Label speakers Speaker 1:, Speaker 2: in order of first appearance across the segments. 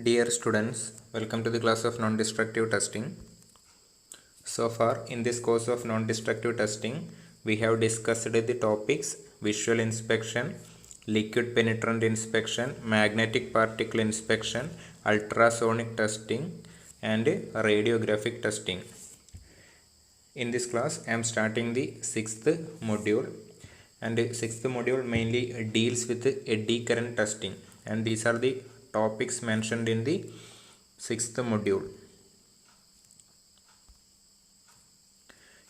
Speaker 1: Dear students, welcome to the class of non-destructive testing. So far, in this course of non-destructive testing, we have discussed the topics visual inspection, liquid penetrant inspection, magnetic particle inspection, ultrasonic testing, and radiographic testing. In this class, I am starting the sixth module, and the sixth module mainly deals with eddy current testing, and these are the topics mentioned in the sixth module.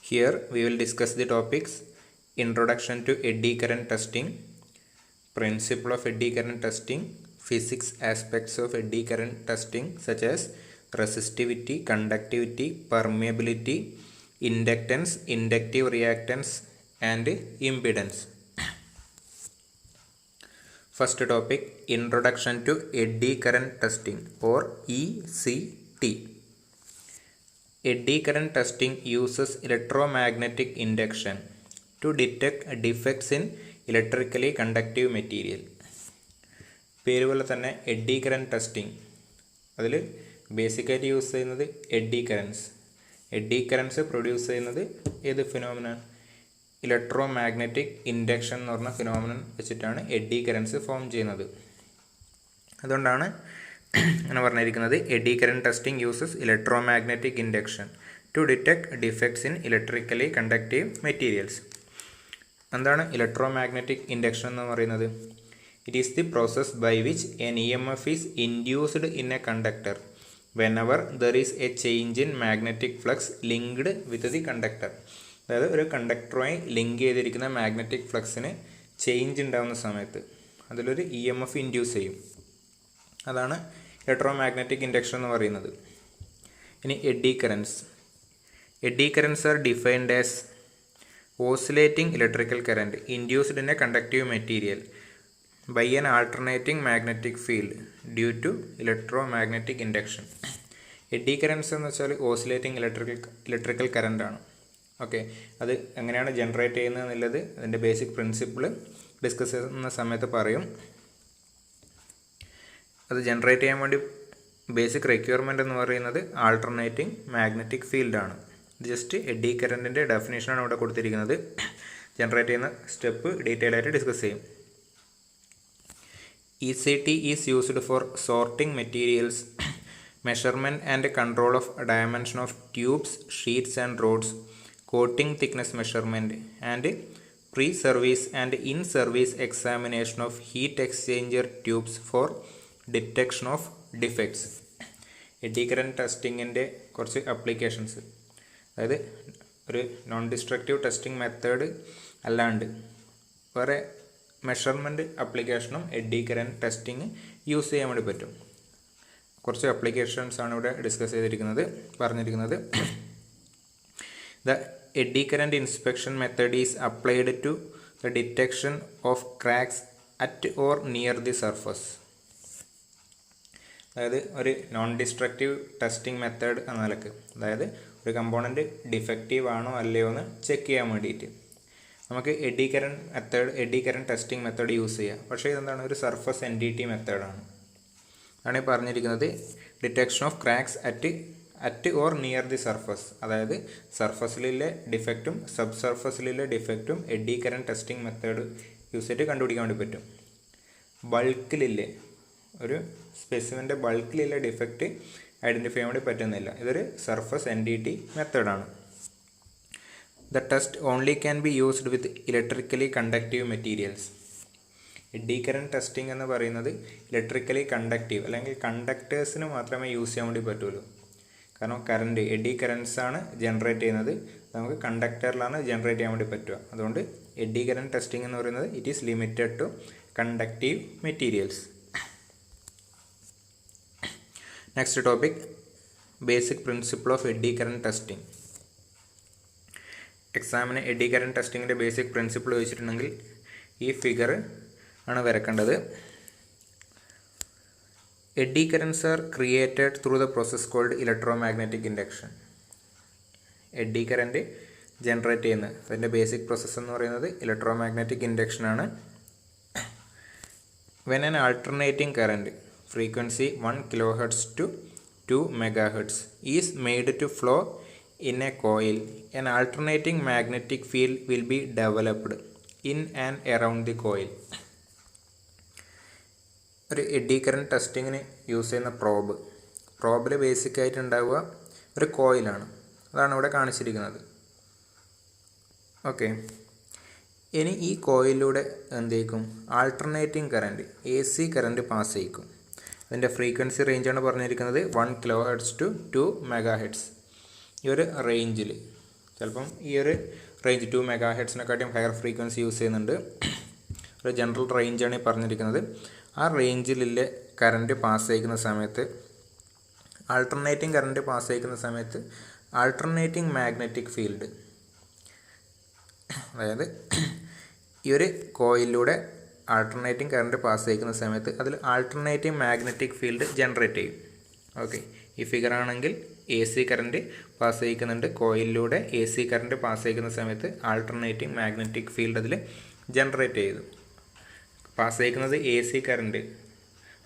Speaker 1: Here we will discuss the topics introduction to eddy current testing, principle of eddy current testing, physics aspects of eddy current testing such as resistivity, conductivity, permeability, inductance, inductive reactance, and impedance. First topic, introduction to eddy current testing or ECT. Eddy current testing uses electromagnetic induction to detect defects in electrically conductive material. പേരുപോലെ തന്നെ eddy current testing അതിൽ ബേസിക്കായിട്ട് use ചെയ്യുന്നത് eddy currents produce ചെയ്യുന്നത് ഏത് phenomenon electromagnetic induction എന്ന് പറഞ്ഞ phenomenon വെച്ചിട്ടാണ് eddy currents form ചെയ്യുന്നത്. അതുകൊണ്ടാണ് അങ്ങനെ പറഞ്ഞിരിക്കുന്നത് eddy current testing uses electromagnetic induction to detect defects in electrically conductive materials. എന്താണ് ഇലക്ട്രോമാഗ്നറ്റിക് ഇൻഡക്ഷൻ എന്ന് പറയുന്നത്? It is the process by which an EMF is induced in a conductor whenever there is a change in magnetic flux linked with the conductor. അതായത് ഒരു കണ്ടക്ടറുമായി link ചെയ്തിരിക്കുന്ന magnetic ഫ്ലക്സിന് change ഉണ്ടാകുന്ന സമയത്ത് അതിലൊരു EMF induce ചെയ്യും. അതാണ് ഇലക്ട്രോമാഗ്നറ്റിക് ഇൻഡക്ഷൻ എന്ന് പറയുന്നത്. ഇനി eddy currents are defined as oscillating electrical current induced in a conductive material by an alternating magnetic field due to electromagnetic induction. Eddy currents എന്ന് വെച്ചാൽ ഓസിലേറ്റിംഗ് ഇലക്ട്രിക്കൽ കറൻ്റാണ്. ഓക്കെ, അത് എങ്ങനെയാണ് generate ചെയ്യുന്നത് എന്നുള്ളത് അതിൻ്റെ ബേസിക് പ്രിൻസിപ്പിൾ ഡിസ്കസ് ചെയ്യുന്ന സമയത്ത് പറയും. അത് ജനറേറ്റ് ചെയ്യാൻ വേണ്ടി ബേസിക് റിക്വയർമെൻ്റ് എന്ന് പറയുന്നത് ആൾട്ടർനേറ്റിംഗ് മാഗ്നറ്റിക് ഫീൽഡാണ്. ഇത് ജസ്റ്റ് എഡ്ഡി കറൻറ്റിൻ്റെ ഡെഫിനേഷനാണ് ഇവിടെ കൊടുത്തിരിക്കുന്നത്. ജനറേറ്റ് ചെയ്യുന്ന സ്റ്റെപ്പ് ഡീറ്റെയിൽ ആയിട്ട് ഡിസ്കസ് ചെയ്യും. ECT is used for sorting materials, measurement and control of dimension of tubes, sheets and rods, coating thickness measurement, and pre-service and in-service examination of heat exchanger tubes for detection of defects. Eddy current ടെസ്റ്റിങ്ങിൻ്റെ കുറച്ച് applications, അതായത് ഒരു non destructive testing method അല്ലാണ്ട് വേറെ measurement ആപ്ലിക്കേഷനും eddy current testing use ചെയ്യാൻ വേണ്ടി പറ്റും. കുറച്ച് ആപ്ലിക്കേഷൻസ് ആണ് ഇവിടെ ഡിസ്കസ് പറഞ്ഞിരിക്കുന്നത്. The eddy current inspection method is applied to the detection of cracks at or near the surface. അതായത് ഒരു നോൺ ഡിസ്ട്രക്റ്റീവ് ടെസ്റ്റിംഗ് മെത്തേഡ് എന്ന നിലക്ക്, അതായത് ഒരു കമ്പോണൻറ്റ് ഡിഫക്റ്റീവ് ആണോ അല്ലയോ എന്ന് ചെക്ക് ചെയ്യാൻ വേണ്ടിയിട്ട് നമുക്ക് eddy current testing method use ചെയ്യാം. പക്ഷേ ഇതെന്താണ്, ഒരു സർഫസ് NDT മെത്തേഡാണ്. ആണ് പറഞ്ഞിരിക്കുന്നത് detection of cracks at or near the surface. അതായത് സർഫസിലെ ഡിഫക്റ്റും സബ് സർഫസിലെ ഡിഫക്റ്റും eddy current testing method use ചെയ്തിട്ട് കണ്ടുപിടിക്കാൻ വേണ്ടി പറ്റും. ബൾക്കിലില്ലേ ഒരു സ്പെസിമെൻ്റെ ബൾക്കിലുള്ള ഡിഫക്റ്റ് ഐഡൻറ്റിഫൈ ചെയ്യാൻ വേണ്ടി പറ്റുന്നില്ല. ഇതൊരു സർഫസ് NDT മെത്തേഡാണ്. The test only can be used with electrically conductive materials. Eddy current testing എന്ന് പറയുന്നത് ഇലക്ട്രിക്കലി കണ്ടക്റ്റീവ് അല്ലെങ്കിൽ കണ്ടക്ടേഴ്സിന് മാത്രമേ യൂസ് ചെയ്യാൻ വേണ്ടി പറ്റുള്ളൂ. കാരണം എഡ്ഡി കറൻസ് ആണ് ജനറേറ്റ് ചെയ്യുന്നത്, നമുക്ക് കണ്ടക്ടറിലാണ് ജനറേറ്റ് ചെയ്യാൻ വേണ്ടി പറ്റുക. അതുകൊണ്ട് എഡ്ഡി കറൻറ്റ് ടെസ്റ്റിംഗ് എന്ന് പറയുന്നത് it is limited to conductive materials. Next topic, basic principle of eddy current testing. എക്സാമിന് എഡ്ഡി കറൻറ്റ് ടെസ്റ്റിങ്ങിൻ്റെ ബേസിക് പ്രിൻസിപ്പിൾ ചോദിച്ചിട്ടുണ്ടെങ്കിൽ ഈ ഫിഗർ ആണ് വരക്കേണ്ടത്. Eddy currents are created through the process called electromagnetic induction. Eddy current generate ചെയ്യുന്നത് അതിൻ്റെ basic process എന്ന് പറയുന്നത് ഇലക്ട്രോമാഗ്നറ്റിക് ഇൻഡക്ഷനാണ്. When an alternating current frequency 1 kHz to 2 MHz is made to flow in a coil, an alternating magnetic field will be developed in and around the coil. ഒരു eddy current ടെസ്റ്റിങ്ങിന് use ചെയ്യുന്ന പ്രോബിൽ ബേസിക്കായിട്ട് ഉണ്ടാവുക ഒരു കോയിലാണ്. അതാണ് ഇവിടെ കാണിച്ചിരിക്കുന്നത്. Okay, ഇനി ഈ കോയിലൂടെ എന്ത് alternating current AC current pass ചെയ്യിക്കും. അതിൻ്റെ ഫ്രീക്വൻസി റേഞ്ചാണ് പറഞ്ഞിരിക്കുന്നത് 1 kHz to 2 MHz. ഈ ഒരു റേഞ്ചിൽ ചിലപ്പം ഈ ഒരു റേഞ്ച് 2 MHz-നെക്കാട്ടിയും ഹയർ ഫ്രീക്വൻസി യൂസ് ചെയ്യുന്നുണ്ട്. ഒരു ജനറൽ റേഞ്ചാണ് ഈ പറഞ്ഞിരിക്കുന്നത്. ആ റേഞ്ചിലുള്ള കറൻറ്റ് പാസ് ചെയ്യിക്കുന്ന സമയത്ത് ആൾട്ടർനേറ്റിംഗ് കറൻറ്റ് പാസ് ചെയ്യിക്കുന്ന സമയത്ത് ആൾട്ടർനേറ്റിംഗ് മാഗ്നറ്റിക് ഫീൽഡ്, അതായത് ഈ ഒരു കോയിലൂടെ ആൾട്ടർനേറ്റിംഗ് കറൻറ്റ് പാസ് ചെയ്യിക്കുന്ന സമയത്ത് അതിൽ ആൾട്ടർനേറ്റിംഗ് മാഗ്നറ്റിക് ഫീൽഡ് ജനറേറ്റ് ചെയ്യും. ഓക്കെ, ഈ ഫിഗർ ആണെങ്കിൽ AC കറൻറ്റ് പാസ് ചെയ്യിക്കുന്നുണ്ട്. കോയിലിലൂടെ AC കറൻറ്റ് പാസ് ചെയ്യിക്കുന്ന സമയത്ത് ആൾട്ടർനേറ്റിംഗ് മാഗ്നറ്റിക് ഫീൽഡ് അതിൽ ജനറേറ്റ് ചെയ്തു. പാസ് ചെയ്യിക്കുന്നത് AC കറൻറ്റ്,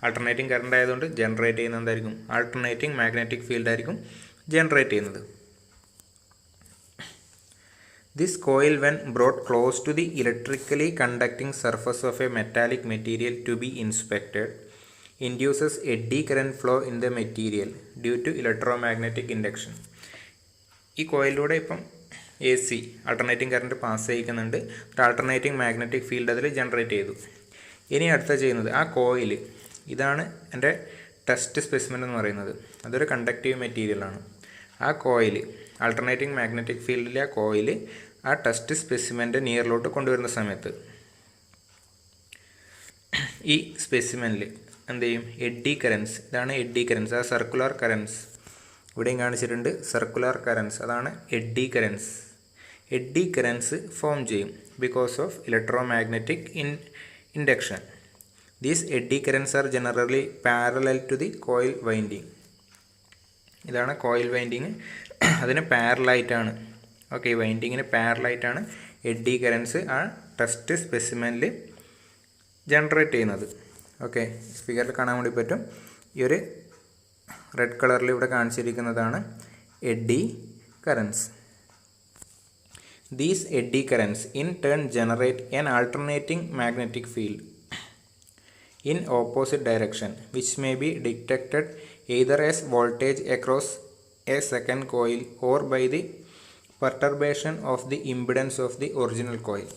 Speaker 1: ആൾട്ടർനേറ്റിംഗ് കറൻറ്റ് ആയതുകൊണ്ട് ജനറേറ്റ് ചെയ്യുന്നത് എന്തായിരിക്കും? ആൾട്ടർനേറ്റിംഗ് മാഗ്നറ്റിക് ഫീൽഡ് ആയിരിക്കും ജനറേറ്റ് ചെയ്യുന്നത്. This coil, when brought close to the electrically conducting surface of a metallic material to be inspected, induces eddy current flow in the material due to electromagnetic induction. ഈ കോയിലൂടെ ഇപ്പം AC alternating current pass ചെയ്യിക്കുന്നുണ്ട്. ഒരു alternating magnetic field അതിൽ generate ചെയ്തു. ഇനി അടുത്ത ചെയ്യുന്നത് ആ coil, ഇതാണ് എൻ്റെ ടെസ്റ്റ് സ്പെസിമെൻ എന്ന് പറയുന്നത്. അതൊരു കണ്ടക്റ്റീവ് മെറ്റീരിയലാണ്. ആ കോയിൽ ആൾട്ടർനേറ്റിംഗ് മാഗ്നറ്റിക് ഫീൽഡിലെ ആ കോയിൽ ആ ടെസ്റ്റ് സ്പെസിമെൻ്റെ നിയറിലോട്ട് കൊണ്ടുവരുന്ന സമയത്ത് ഈ സ്പെസിമെനിൽ എന്ത് ചെയ്യും? എഡ്ഡി കറൻസ്, ഇതാണ് എഡ്ഡി കറൻസ്. ആ സർക്കുലർ കറൻസ് ഇവിടെയും കാണിച്ചിട്ടുണ്ട്. സർക്കുലർ കറൻസ്, അതാണ് eddy currents. Eddy currents form ചെയ്യും because of electromagnetic induction. These eddy currents are generally parallel to the coil winding. ഇതാണ് കോയിൽ വൈൻഡിങ്, അതിന് പാരലായിട്ടാണ്. ഓക്കെ, വൈൻഡിങ്ങിന് പാരലായിട്ടാണ് എഡ്ഡി കറൻസ് ആ ടെസ്റ്റ് സ്പെസിമെനിൽ ജനറേറ്റ് ചെയ്യുന്നത്. ഓക്കെ, ഫിഗറിൽ കാണാൻ വേണ്ടി പറ്റും. ഈ ഒരു റെഡ് കളറിൽ ഇവിടെ കാണിച്ചിരിക്കുന്നതാണ് eddy currents. These eddy currents in turn generate an alternating magnetic field in opposite direction, which may be detected either as voltage across a second coil or by the perturbation of the impedance of the original coil.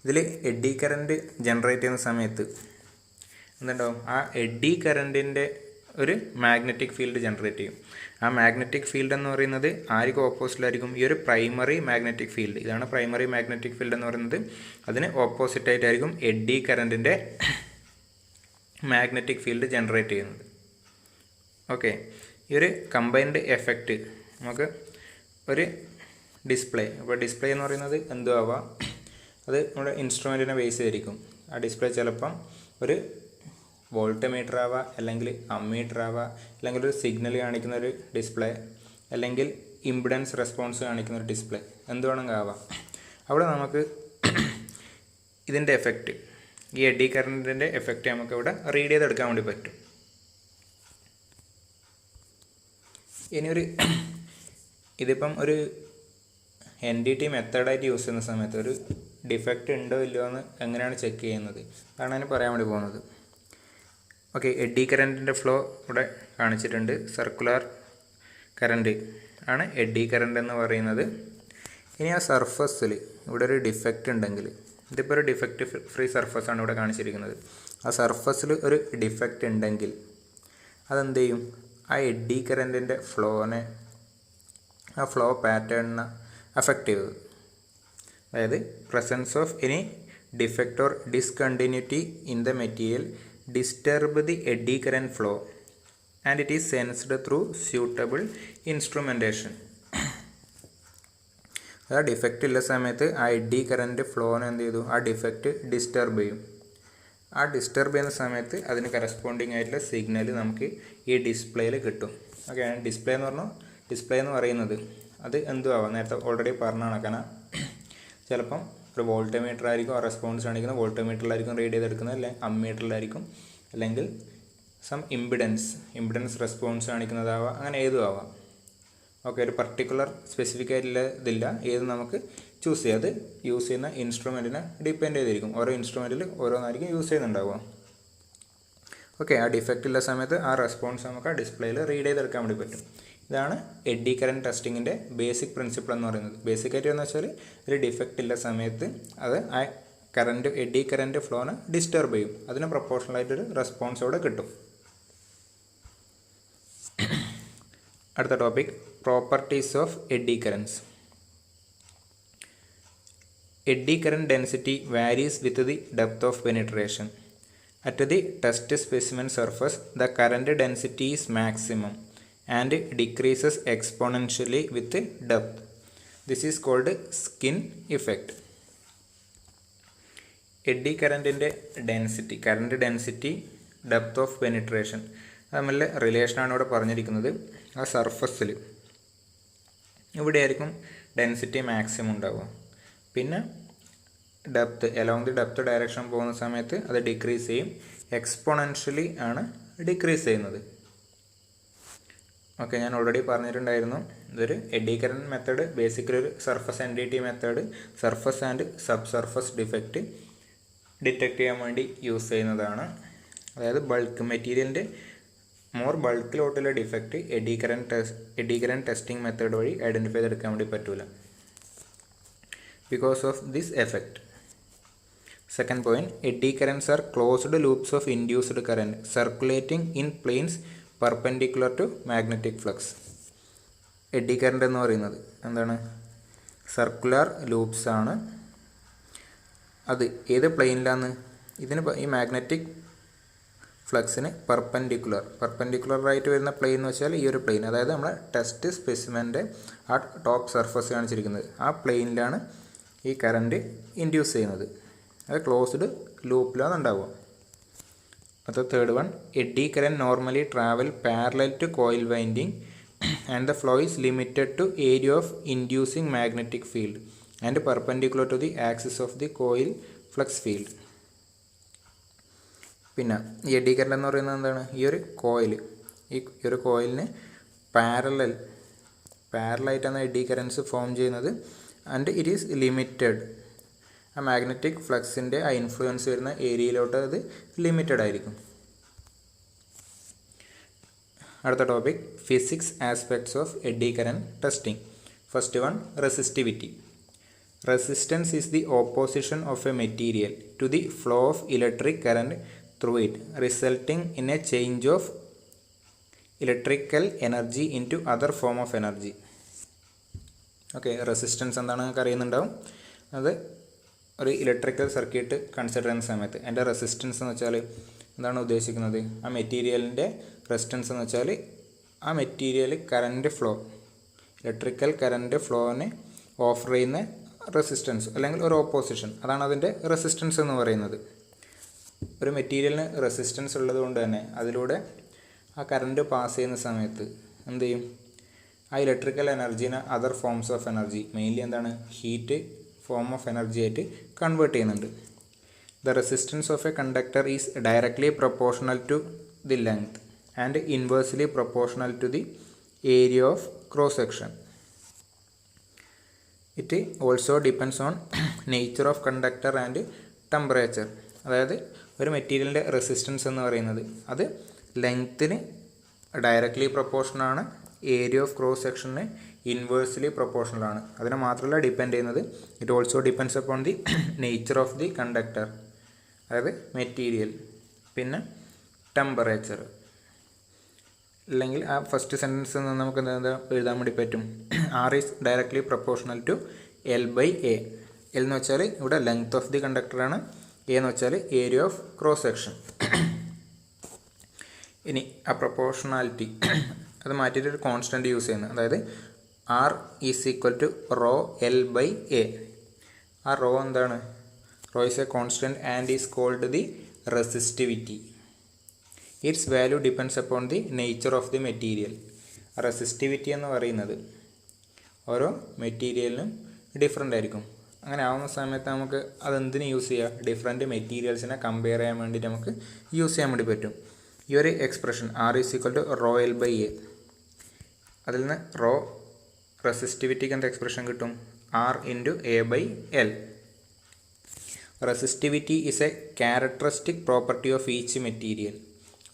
Speaker 1: ഇതിൽ eddy current generate ചെയ്യുന്ന സമയത്ത് എന്തുണ്ടാവും? ആ eddy കറൻറ്റിൻ്റെ ഒരു magnetic field generate ചെയ്യും. ആ magnetic field എന്ന് പറയുന്നത് ആർക്കും ഓപ്പോസിറ്റിലായിരിക്കും? ഈ ഒരു പ്രൈമറി മാഗ്നറ്റിക് ഫീൽഡ്, ഇതാണ് പ്രൈമറി മാഗ്നറ്റിക് ഫീൽഡ് എന്ന് പറയുന്നത്. അതിന് ഓപ്പോസിറ്റായിട്ടായിരിക്കും എഡ്ഡി കറൻറ്റിൻ്റെ മാഗ്നറ്റിക് ഫീൽഡ് ജനറേറ്റ് ചെയ്യുന്നത്. ഓക്കെ, ഈ ഒരു കമ്പൈൻഡ് എഫക്റ്റ് നമുക്ക് ഒരു ഡിസ്പ്ലേ, അപ്പോൾ ഡിസ്പ്ലേ എന്ന് പറയുന്നത് എന്തോ ആവാം, അത് നമ്മുടെ ഇൻസ്ട്രുമെൻറ്റിനെ ബേസ് ചെയ്തിരിക്കും. ആ ഡിസ്പ്ലേ ചിലപ്പം ഒരു വോൾട്ട് മീറ്റർ ആവാം, അല്ലെങ്കിൽ അമ്മീറ്റർ ആവാം, അല്ലെങ്കിൽ ഒരു സിഗ്നൽ കാണിക്കുന്ന ഒരു ഡിസ്പ്ലേ, അല്ലെങ്കിൽ ഇമ്പിഡൻസ് റെസ്പോൺസ് കാണിക്കുന്ന ഒരു ഡിസ്പ്ലേ, എന്ത് വേണമെങ്കിൽ ആവാം. അവിടെ നമുക്ക് ഇതിൻ്റെ എഫക്റ്റ്, ഈ എഡ്ഡി കറൻറ്റിൻ്റെ എഫക്റ്റ് നമുക്ക് ഇവിടെ റീഡ് ചെയ്തെടുക്കാൻ വേണ്ടി പറ്റും. ഇനിയൊരു ഇതിപ്പം ഒരു NDT മെത്തേഡായിട്ട് യൂസ് ചെയ്യുന്ന സമയത്ത് ഒരു ഡിഫക്റ്റ് ഉണ്ടോ ഇല്ലയോ എന്ന് എങ്ങനെയാണ് ചെക്ക് ചെയ്യുന്നത്, അതാണ് അതിന് പറയാൻ വേണ്ടി പോകുന്നത്. ഓക്കെ, എഡ്ഡി കറൻറ്റിൻ്റെ ഫ്ലോ ഇവിടെ കാണിച്ചിട്ടുണ്ട്. സർക്കുലർ കറൻറ്റ് ആണ് എഡ്ഡി കറൻറ്റ് എന്ന് പറയുന്നത്. ഇനി ആ സർഫസിൽ ഇവിടെ ഒരു ഡിഫക്റ്റ് ഉണ്ടെങ്കിൽ, ഇതിപ്പോൾ ഒരു ഡിഫക്റ്റ് ഫ്രീ സർഫസാണ് ഇവിടെ കാണിച്ചിരിക്കുന്നത്. ആ സർഫസിൽ ഒരു ഡിഫക്റ്റ് ഉണ്ടെങ്കിൽ അതെന്ത് ചെയ്യും? ആ എഡ്ഡി കറൻറ്റിൻ്റെ ഫ്ലോനെ, ആ ഫ്ലോ പാറ്റേണിനെ അഫക്റ്റ് ചെയ്തത്. അതായത് presence of any defect or discontinuity in the material disturb the eddy current flow and it is sensed through suitable instrumentation. ആ ഡിഫക്റ്റ് ഉള്ള സമയത്ത് ആ എഡ്ഡി കറൻറ്റ് ഫ്ലോനെ എന്ത് ചെയ്തു? ആ ഡിഫക്റ്റ് ഡിസ്റ്റർബ് ചെയ്യും. ആ ഡിസ്റ്റർബ് ചെയ്യുന്ന സമയത്ത് അതിന് കറസ്പോണ്ടിങ് ആയിട്ടുള്ള സിഗ്നൽ നമുക്ക് ഈ ഡിസ്പ്ലേയിൽ കിട്ടും. ഓക്കെ, ഡിസ്പ്ലേ എന്ന് പറയുന്നത് അത് എന്തും ആവാം. നേരത്തെ ഓൾറെഡി പറഞ്ഞ കണക്കാണ്. ചിലപ്പം ഒരു വോൾട്ട് മീറ്റർ ആയിരിക്കും ആ റെസ്പോൺസ് കാണിക്കുന്നത്, വോൾട്ട് മീറ്ററിലായിരിക്കും റീഡ് ചെയ്തെടുക്കുന്നത്, അല്ലെങ്കിൽ അമ്മീറ്ററിലായിരിക്കും, അല്ലെങ്കിൽ സം ഇമ്പിഡൻസ് റെസ്പോൺസ് കാണിക്കുന്നതാവാം, അങ്ങനെ ഏതും ആവാം. ഓക്കെ, ഒരു പർട്ടിക്കുലർ സ്പെസിഫിക് ആയിട്ടുള്ള ഇതില്ല, ഏത് നമുക്ക് ചൂസ് ചെയ്യാം. അത് യൂസ് ചെയ്യുന്ന ഇൻസ്ട്രുമെൻറ്റിനെ ഡിപ്പെൻഡ് ചെയ്തിരിക്കും. ഓരോ ഇൻസ്ട്രുമെൻറ്റിൽ ഓരോന്നായിരിക്കും യൂസ് ചെയ്യുന്നുണ്ടാവുക. ഓക്കെ, ആ ഡിഫക്റ്റ് ഉള്ള സമയത്ത് ആ റെസ്പോൺസ് നമുക്ക് ആ ഡിസ്പ്ലേയിൽ റീഡ് ചെയ്തെടുക്കാൻ വേണ്ടി പറ്റും. ഇതാണ് എഡ്ഡി കറൻറ്റ് ടെസ്റ്റിങ്ങിൻ്റെ ബേസിക് പ്രിൻസിപ്പിൾ എന്ന് പറയുന്നത്. ബേസിക്കായിട്ട് എന്ന് വെച്ചാൽ ഒരു ഡിഫക്റ്റ് ഉള്ള സമയത്ത് അത് ആ എഡ്ഡി കറൻറ്റ് ഫ്ലോനെ ഡിസ്റ്റർബ് ചെയ്യും. അതിന് പ്രൊപ്പോർഷണലായിട്ടൊരു റെസ്പോൺസ് അവിടെ കിട്ടും. അടുത്ത topic, properties of eddy currents. Eddy current density varies with the depth of penetration. At the test specimen surface, the current density is maximum and decreases exponentially with depth. This is called skin effect. Eddy current density, depth of penetration തമ്മിലുള്ള റിലേഷനാണ് ഇവിടെ പറഞ്ഞിരിക്കുന്നത്. ആ സർഫസിൽ ഇവിടെയായിരിക്കും density maximum ഉണ്ടാവുക. പിന്നെ depth, along the depth direction പോകുന്ന സമയത്ത് അത് ഡിക്രീസ് ചെയ്യും. എക്സ്പോണൻഷ്യലി ആണ് ഡിക്രീസ് ചെയ്യുന്നത്. ഓക്കെ, ഞാൻ ഓൾറെഡി പറഞ്ഞിട്ടുണ്ടായിരുന്നു, ഇതൊരു എഡ്ഡി കറൻറ്റ് മെത്തേഡ് ബേസിക്കലി ഒരു സർഫസ് NDT മെത്തേഡ്, surface and sub surface defect detect ചെയ്യാൻ വേണ്ടി യൂസ് ചെയ്യുന്നതാണ്. അതായത് ബൾക്ക് മെറ്റീരിയലിൻ്റെ മോർ ബൾക്കിലോട്ടുള്ള defect eddy current testing method വഴി ഐഡൻറ്റിഫൈ ചെയ്തെടുക്കാൻ വേണ്ടി പറ്റില്ല. Because of this effect. Second point, eddy currents are closed loops of induced current circulating in planes perpendicular to magnetic flux. Eddy current എന്ന് പറയുന്നത് എന്താണ്? Circular loops ആണ്. അത് ഏത് പ്ലെയിനിലാണ്? ഇതിന് ഈ മാഗ്നറ്റിക് ഫ്ലക്സിന് പെർപെൻഡിക്കുലറായിട്ട് വരുന്ന പ്ലെയിൻ എന്ന് വെച്ചാൽ ഈ ഒരു പ്ലെയിൻ, അതായത് നമ്മളെ ടെസ്റ്റ് സ്പെസിമെൻ്റെ ആ ടോപ്പ് സർഫസ് കാണിച്ചിരിക്കുന്നത് ആ പ്ലെയിനിലാണ് ഈ കറൻറ്റ് ഇൻഡ്യൂസ് ചെയ്യുന്നത്. അത് ക്ലോസ്ഡ് ലൂപ്പിലാണ് ഉണ്ടാവുക. അത് third one, eddy current normally travel parallel to coil winding and the flow is limited to area of inducing magnetic field and perpendicular to the axis of the coil flux field. പിന്നെ ഈ eddy current എന്ന് പറയുന്നത് എന്താണ്? ഈ ഒരു കോയിലിന് പാരലായിട്ടാണ് eddy currents form ചെയ്യുന്നത്. And it is limited. ആ മാഗ്നറ്റിക് ഫ്ലക്സിൻ്റെ ആ ഇൻഫ്ലുവൻസ് വരുന്ന ഏരിയയിലോട്ട് അത് ലിമിറ്റഡ് ആയിരിക്കും. അടുത്ത topic, physics aspects of eddy current testing. First one, resistivity. Resistance is the opposition of a material to the flow of electric current through it resulting in a change of electrical energy into other form of energy. Okay, resistance എന്താണെന്ന് നിങ്ങൾക്ക് അറിയുന്നുണ്ടാവും. അത് ഒരു electrical circuit consider ചെയ്യുന്ന സമയത്ത് അതിൻ്റെ resistance എന്ന് വെച്ചാൽ എന്താണ് ഉദ്ദേശിക്കുന്നത്? ആ മെറ്റീരിയലിൻ്റെ റെസിസ്റ്റൻസ് എന്ന് വെച്ചാൽ ആ മെറ്റീരിയൽ ഇലക്ട്രിക്കൽ കറൻറ്റ് ഫ്ലോനെ ഓഫർ ചെയ്യുന്ന റെസിസ്റ്റൻസ് അല്ലെങ്കിൽ ഒരു ഓപ്പോസിഷൻ, അതാണ് അതിൻ്റെ റെസിസ്റ്റൻസ് എന്ന് പറയുന്നത്. ഒരു മെറ്റീരിയലിന് റെസിസ്റ്റൻസ് ഉള്ളത് കൊണ്ട് തന്നെ അതിലൂടെ ആ കറൻറ്റ് പാസ് ചെയ്യുന്ന സമയത്ത് എന്ത് ചെയ്യും? ആ ഇലക്ട്രിക്കൽ എനർജീനെ other forms of energy, mainly എന്താണ്, ഹീറ്റ് ഫോം ഓഫ് എനർജി ആയിട്ട് കൺവേർട്ട് ചെയ്യുന്നുണ്ട്. The resistance of a conductor is directly proportional to the length and inversely proportional to the area of cross section. It also depends on nature of conductor and temperature. അതായത് ഒരു മെറ്റീരിയലിൻ്റെ resistance എന്ന് പറയുന്നത് അത് ലെങ്ത്തിന് directly പ്രൊപ്പോർഷനാണ്, area of cross സെക്ഷന് inversely പ്രൊപ്പോർഷണലാണ്. അതിനെ മാത്രമല്ല ഡിപ്പെൻഡ് ചെയ്യുന്നത്, it also depends upon the nature of the conductor, അതായത് മെറ്റീരിയൽ, പിന്നെ ടെമ്പറേച്ചർ. അല്ലെങ്കിൽ ആ ഫസ്റ്റ് സെൻറ്റൻസിൽ നിന്ന് നമുക്ക് എന്താ എഴുതാൻ വേണ്ടി പറ്റും? R is directly proportional to L/A. L എന്ന് വെച്ചാൽ ഇവിടെ ലെങ്ത് ഓഫ് ദി കണ്ടക്ടറാണ്, എ എന്ന് വെച്ചാൽ ഏരിയ ഓഫ് ക്രോസ് സെക്ഷൻ. ഇനി ആ പ്രൊപ്പോർഷണാലിറ്റി അത് മാറ്റിയിട്ട് ഒരു കോൺസ്റ്റൻറ്റ് യൂസ് ചെയ്യുന്നത്, അതായത് R is equal to rho L/A. ആ റോ എന്താണ്? Rho is a constant and is called the resistivity. Its value depends upon the nature of the material. Resistivity എന്ന് പറയുന്നത് ഓരോ മെറ്റീരിയലിനും ഡിഫറെൻ്റ് ആയിരിക്കും. അങ്ങനെ ആവുന്ന സമയത്ത് നമുക്ക് അതെന്തിന് യൂസ് ചെയ്യുക, ഡിഫറെൻറ്റ് മെറ്റീരിയൽസിനെ കമ്പയർ ചെയ്യാൻ വേണ്ടിയിട്ട് നമുക്ക് യൂസ് ചെയ്യാൻ വേണ്ടി പറ്റും. ഈ ഒരു expression R = rho L by A, അതിൽ നിന്ന് റോ റെസിസ്റ്റിവിറ്റിക്ക് എന്ത് എക്സ്പ്രഷൻ കിട്ടും, R × A by L. Resistivity is a characteristic property of each material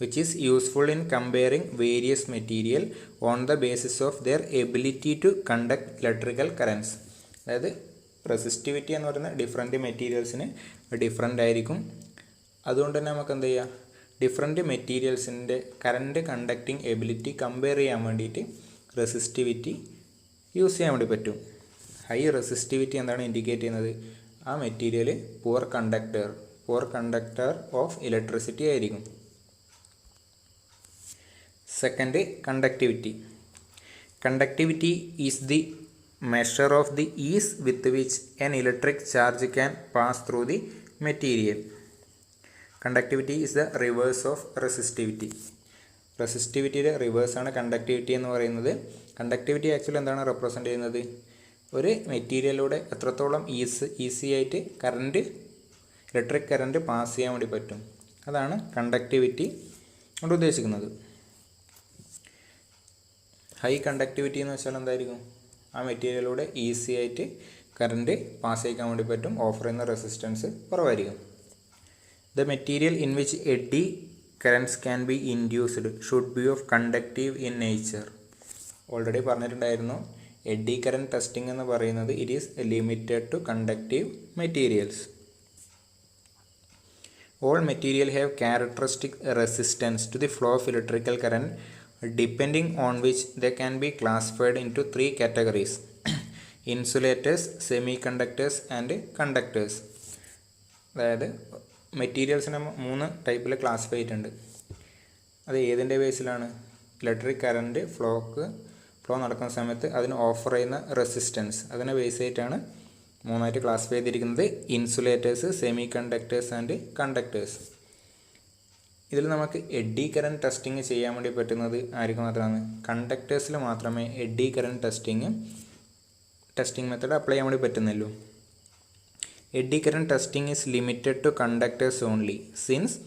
Speaker 1: which is useful in comparing various material on the basis of their ability to conduct electrical currents. അതായത് resistivity എന്ന് പറയുന്ന different മെറ്റീരിയൽസിന് different ആയിരിക്കും. അതുകൊണ്ട് തന്നെ നമുക്ക് എന്ത് ചെയ്യുക, different മെറ്റീരിയൽസിൻ്റെ കറൻറ്റ് കണ്ടക്റ്റിംഗ് എബിലിറ്റി കമ്പയർ ചെയ്യാൻ വേണ്ടിയിട്ട് റെസിസ്റ്റിവിറ്റി യൂസ് ചെയ്യാൻ വേണ്ടി പറ്റും. ഹൈ റെസിസ്റ്റിവിറ്റി എന്താണ് ഇൻഡിക്കേറ്റ് ചെയ്യുന്നത്, ആ material poor conductor of electricity ആയിരിക്കും. Second, conductivity. Conductivity is the measure of the ease with which an electric charge can pass through the material. Conductivity is the reverse of resistivity. റെസിസ്റ്റിവിറ്റിയുടെ റിവേഴ്സാണ് conductivity എന്ന് പറയുന്നത്. Conductivity actually എന്താണ് represent ചെയ്യുന്നത്, ഒരു മെറ്റീരിയലിലൂടെ എത്രത്തോളം easy ആയിട്ട് ഇലക്ട്രിക് കറണ്ട് പാസ് ചെയ്യാൻ വേണ്ടി പറ്റും, അതാണ് കണ്ടക്ടിവിറ്റി കൊണ്ട് ഉദ്ദേശിക്കുന്നത്. ഹൈ കണ്ടക്ടിവിറ്റി എന്ന് വെച്ചാൽ എന്തായിരിക്കും, ആ മെറ്റീരിയലിലൂടെ ഈസി ആയിട്ട് കറണ്ട് പാസ് ചെയ്യിക്കാൻ വേണ്ടി പറ്റും, ഓഫർ ചെയ്യുന്ന റെസിസ്റ്റൻസ് കുറവായിരിക്കും. The material in which eddy currents can be induced should be of conductive in nature. Already പറഞ്ഞിട്ടുണ്ടായിരുന്നു, എഡ്ഡി കറൻറ്റ് ടെസ്റ്റിംഗ് എന്ന് പറയുന്നത് it is limited to conductive materials. All material have characteristic resistance to the flow of electrical current depending on which they can be classified into 3 categories: insulators, semiconductors and conductors. അതായത് മെറ്റീരിയൽസിനെ 3 ടൈപ്പിൽ classify ചെയ്തിട്ടുണ്ട്. അത് ഏതിൻ്റെ ബേസിലാണ്, electric current flow നടക്കുന്ന സമയത്ത് അതിന് offer ചെയ്യുന്ന റെസിസ്റ്റൻസ്, അതിനെ ബേസ് ചെയ്തിട്ടാണ് 3ആയിട്ട് ക്ലാസിഫൈ ചെയ്തിരിക്കുന്നത്: insulators, semi conductors and conductors. ഇതിൽ നമുക്ക് എഡ്ഡി കറൻറ്റ് ടെസ്റ്റിംഗ് ചെയ്യാൻ വേണ്ടി പറ്റുന്നത് ആർക്ക് മാത്രമാണ്, കണ്ടക്ടേഴ്സിൽ മാത്രമേ eddy current testing method apply ചെയ്യാൻ വേണ്ടി പറ്റുന്നുള്ളൂ. Eddy current testing is limited to conductors only since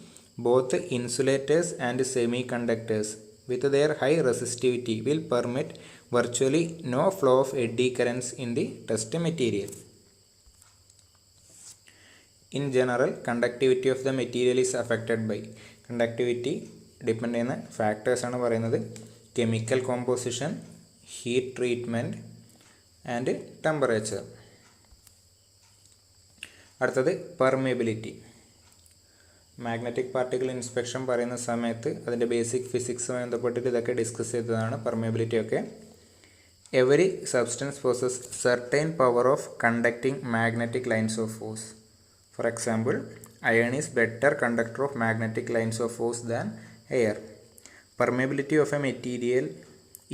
Speaker 1: both insulators and semi conductors with their high resistivity will permit virtually no flow of eddy currents in the test material. In general, conductivity of the material is affected by, conductivity depend ചെയ്യുന്ന ഫാക്ടേഴ്സാണ് പറയുന്നത്: chemical composition, heat treatment and temperature. അടുത്തത് permeability. Magnetic particle inspection പറയുന്ന സമയത്ത് അതിൻ്റെ basic ഫിസിക്സുമായി ബന്ധപ്പെട്ടിട്ട് ഇതൊക്കെ discuss ചെയ്തതാണ്, പെർമിയബിലിറ്റി ഒക്കെ. Every substance poses certain power of conducting magnetic lines of force. For example, iron is better conductor of magnetic lines of force than air. Permeability of a material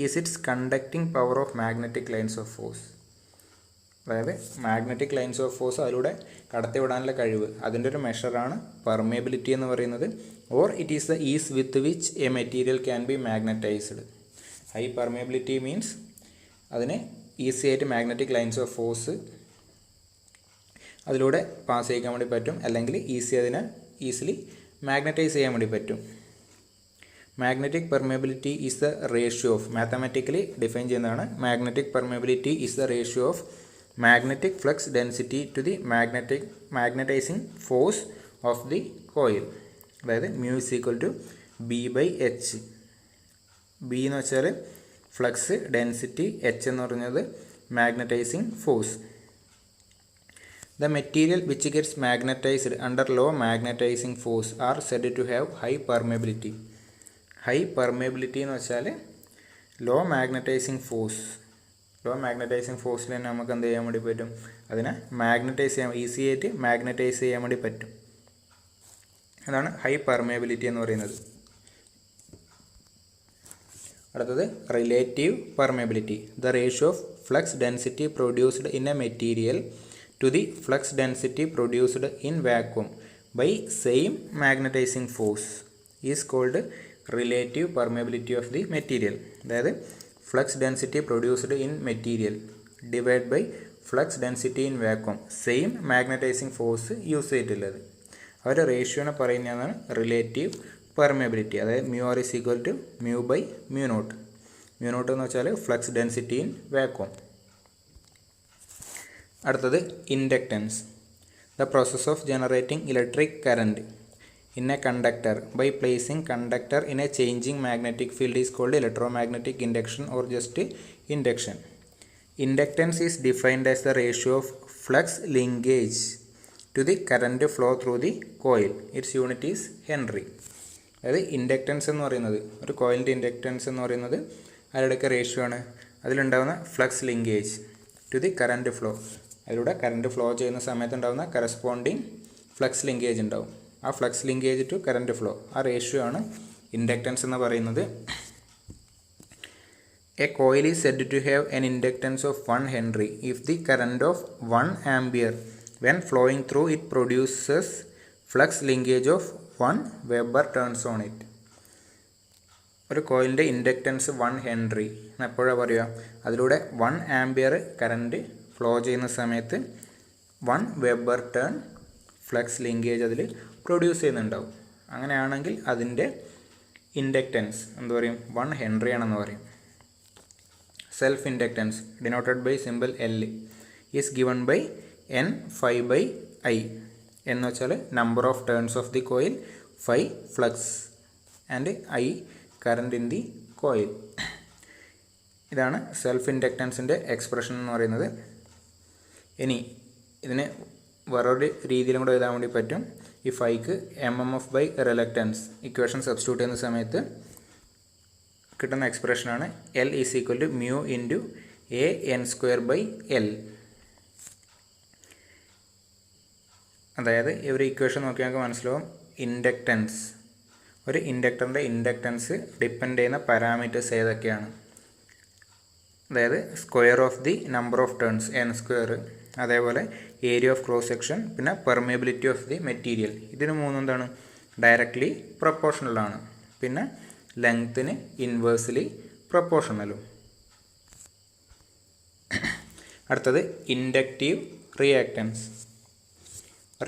Speaker 1: is its conducting power of magnetic lines of force. അതായത് magnetic lines of force അതിലൂടെ കടത്തിവിടാനുള്ള കഴിവ്, അതിൻ്റെ ഒരു മെഷറാണ് permeability എന്ന് പറയുന്നത്. Or it is the is with which A material can be magnetised. High permeability means അതിന് easy ആയിട്ട് magnetic lines of force അതിലൂടെ പാസ് ചെയ്യിക്കാൻ വേണ്ടി പറ്റും, അല്ലെങ്കിൽ അതിനെ ഈസിലി മാഗ്നറ്റൈസ് ചെയ്യാൻ വേണ്ടി പറ്റും. Magnetic permeability is the ratio of, mathematically define ചെയ്യുന്നതാണ്, magnetic permeability is the ratio of magnetic flux density to the magnetising force of the coil. അതായത് mu = B/H. ബി എന്ന് വെച്ചാൽ ഫ്ലക്സ് ഡെൻസിറ്റി, H എന്ന് പറയുന്നത് magnetising force. The material which gets magnetized under low magnetizing force are said to have high permeability. High permeability എന്ന് വെച്ചാൽ law magnetizing ഫോഴ്സിൽ തന്നെ നമുക്ക് എന്ത് ചെയ്യാൻ വേണ്ടി പറ്റും, അതിനെ മാഗ്നറ്റൈസ് ചെയ്യാൻ, ഈസി ആയിട്ട് മാഗ്നറ്റൈസ് ചെയ്യാൻ വേണ്ടി പറ്റും. അതാണ് ഹൈ പെർമിയബിലിറ്റി എന്ന് പറയുന്നത്. അടുത്തത് relative permeability. The ratio of flux density produced in A material to the flux density produced in vacuum by same magnetizing force is called relative permeability of the material. അതായത് flux density produced in material divide by flux density in vacuum same magnetising force use ചെയ്തിട്ടുള്ളത്. അവരുടെ റേഷ്യോനെ പറയുന്നതാണ് relative permeability. അതായത് mu R is equal to mu by mu naught. Mu naught എന്ന് വെച്ചാൽ flux density in vacuum. അടുത്തത് inductance. The process of generating electric current in a conductor by placing conductor in a changing magnetic field is called electromagnetic induction or just induction. Inductance is defined as the ratio of flux linkage to the current flow through the coil. Its unit is Henry. അതായത് inductance എന്ന് പറയുന്നത് ഒരു കോയിലിൻ്റെ inductance എന്ന് പറയുന്നത് അതിലൂടെയൊക്കെ ratio ആണ്. അതിലുണ്ടാകുന്ന flux linkage to the current flow. അതിലൂടെ കറൻറ്റ് ഫ്ലോ ചെയ്യുന്ന സമയത്ത് ഉണ്ടാകുന്ന കറസ്പോണ്ടിങ് ഫ്ലക്സ് ലിങ്കേജ് ഉണ്ടാവും. ആ flux linkage to current flow, ആ റേഷ്യോ ആണ് ഇൻഡക്റ്റൻസ് എന്ന് പറയുന്നത്. A coil is said to have an inductance of 1 henry if the current of 1 ampere when flowing through it produces flux linkage of 1 weber turns on it. ഒരു കോയിലിൻ്റെ inductance 1 Henry എന്ന് എപ്പോഴാണ് പറയുക? അതിലൂടെ 1 ampere current flow ചെയ്യുന്ന സമയത്ത് 1 weber turn flux linkage അതിൽ produce ചെയ്യുന്നുണ്ടാവും. അങ്ങനെയാണെങ്കിൽ അതിൻ്റെ ഇൻഡക്റ്റൻസ് എന്ത് പറയും? 1 ഹെൻറി ആണെന്ന് പറയും. Self inductance denoted by simple L is given by N∅/I. എന്ന് വെച്ചാൽ number of turns of the coil, ∅ flux and I current in the coil. ഇതാണ് സെൽഫ് ഇൻഡക്റ്റൻസിൻ്റെ എക്സ്പ്രഷൻ എന്ന് പറയുന്നത്. ഇനി ഇതിന് വേറൊരു രീതിയിലും കൂടെ എഴുതാൻ വേണ്ടി പറ്റും. ഈ ഫൈക്ക് MMF/റിലക്റ്റൻസ് ഇക്വേഷൻ സബ്സ്റ്റിറ്റ്യൂട്ട് ചെയ്യുന്ന സമയത്ത് കിട്ടുന്ന എക്സ്പ്രഷനാണ് L is equal to mu into AN²/L. അതായത് ഈ ഒരു ഇക്വേഷൻ നോക്കി നമുക്ക് മനസ്സിലാവും ഇൻഡക്റ്റൻസ്, ഒരു ഇൻഡക്ടറിൻ്റെ ഇൻഡക്റ്റൻസ് ഡിപ്പെൻഡ് ചെയ്യുന്ന പാരാമീറ്റേഴ്സ് ഏതൊക്കെയാണ്. അതായത് square of the number of turns N², അതേപോലെ ഏരിയ ഓഫ് ക്രോസ് സെക്ഷൻ, പിന്നെ പെർമേബിലിറ്റി ഓഫ് ദി മെറ്റീരിയൽ. ഇതിന് മൂന്നും എന്താണ്? ഡയറക്റ്റ്ലി പ്രൊപ്പോർഷണലാണ്. പിന്നെ ലെങ്ത്തിന് ഇൻവേഴ്സ്ലി പ്രൊപ്പോർഷണലും. അടുത്തത് ഇൻഡക്റ്റീവ് റിയാക്റ്റൻസ്.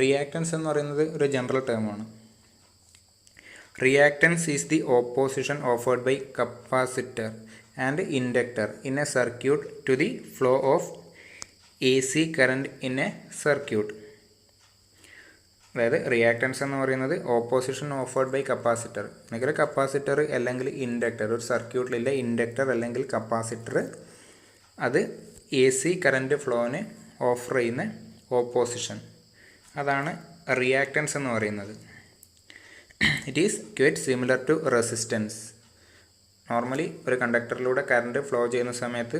Speaker 1: റിയാക്റ്റൻസ് എന്ന് പറയുന്നത് ഒരു ജനറൽ ടേമാണ്. Reactance is the opposition offered by capacitor and inductor in a circuit to the flow of AC current in a circuit. അതായത് റിയാക്റ്റൻസ് എന്ന് പറയുന്നത് ഓപ്പോസിഷൻ ഓഫേർഡ് ബൈ കപ്പാസിറ്റർ. അല്ലെങ്കിൽ capacitor അല്ലെങ്കിൽ inductor, ഒരു സർക്യൂട്ടിലുള്ള ഇൻഡക്ടർ അല്ലെങ്കിൽ കപ്പാസിറ്റർ, അത് AC കറൻറ്റ് ഫ്ലോന് ഓഫർ ചെയ്യുന്ന ഓപ്പോസിഷൻ, അതാണ് റിയാക്റ്റൻസ് എന്ന് പറയുന്നത്. It is quite similar to resistance. Normally ഒരു കണ്ടക്ടറിലൂടെ കറൻറ്റ് ഫ്ലോ ചെയ്യുന്ന സമയത്ത്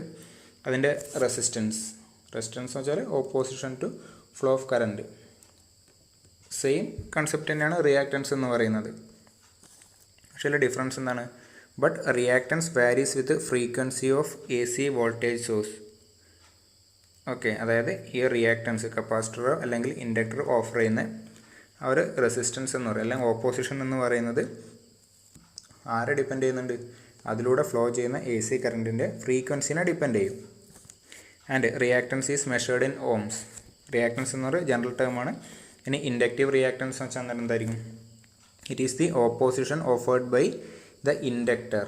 Speaker 1: അതിൻ്റെ റെസിസ്റ്റൻസ് എന്ന് വെച്ചാൽ opposition to flow of current. Same concept തന്നെയാണ് റിയാക്റ്റൻസ് എന്ന് പറയുന്നത്. പക്ഷേ ഡിഫറൻസ് എന്താണ്? But reactance varies with frequency of AC voltage source. Okay, അതായത് ഈ റിയാക്റ്റൻസ് കപ്പാസിറ്ററോ അല്ലെങ്കിൽ ഇൻഡക്ടർ ഓഫർ ചെയ്യുന്ന ആ ഒരു റെസിസ്റ്റൻസ് എന്ന് പറയും, അല്ലെങ്കിൽ ഓപ്പോസിഷൻ എന്ന് പറയുന്നത് ആരെ ഡിപ്പെൻഡ് ചെയ്യുന്നുണ്ട്? അതിലൂടെ ഫ്ലോ ചെയ്യുന്ന AC കറൻറ്റിൻ്റെ ഫ്രീക്വൻസിനെ ഡിപ്പെൻഡ് ചെയ്യും. And reactance is measured in ohms. Reactance എന്ന് പറയുന്നത് ജനറൽ ടേമാണ്. ഇനി ഇൻഡക്റ്റീവ് റിയാക്റ്റൻസ് എന്ന് വെച്ചാൽ എന്തായിരിക്കും? It is the opposition offered by the inductor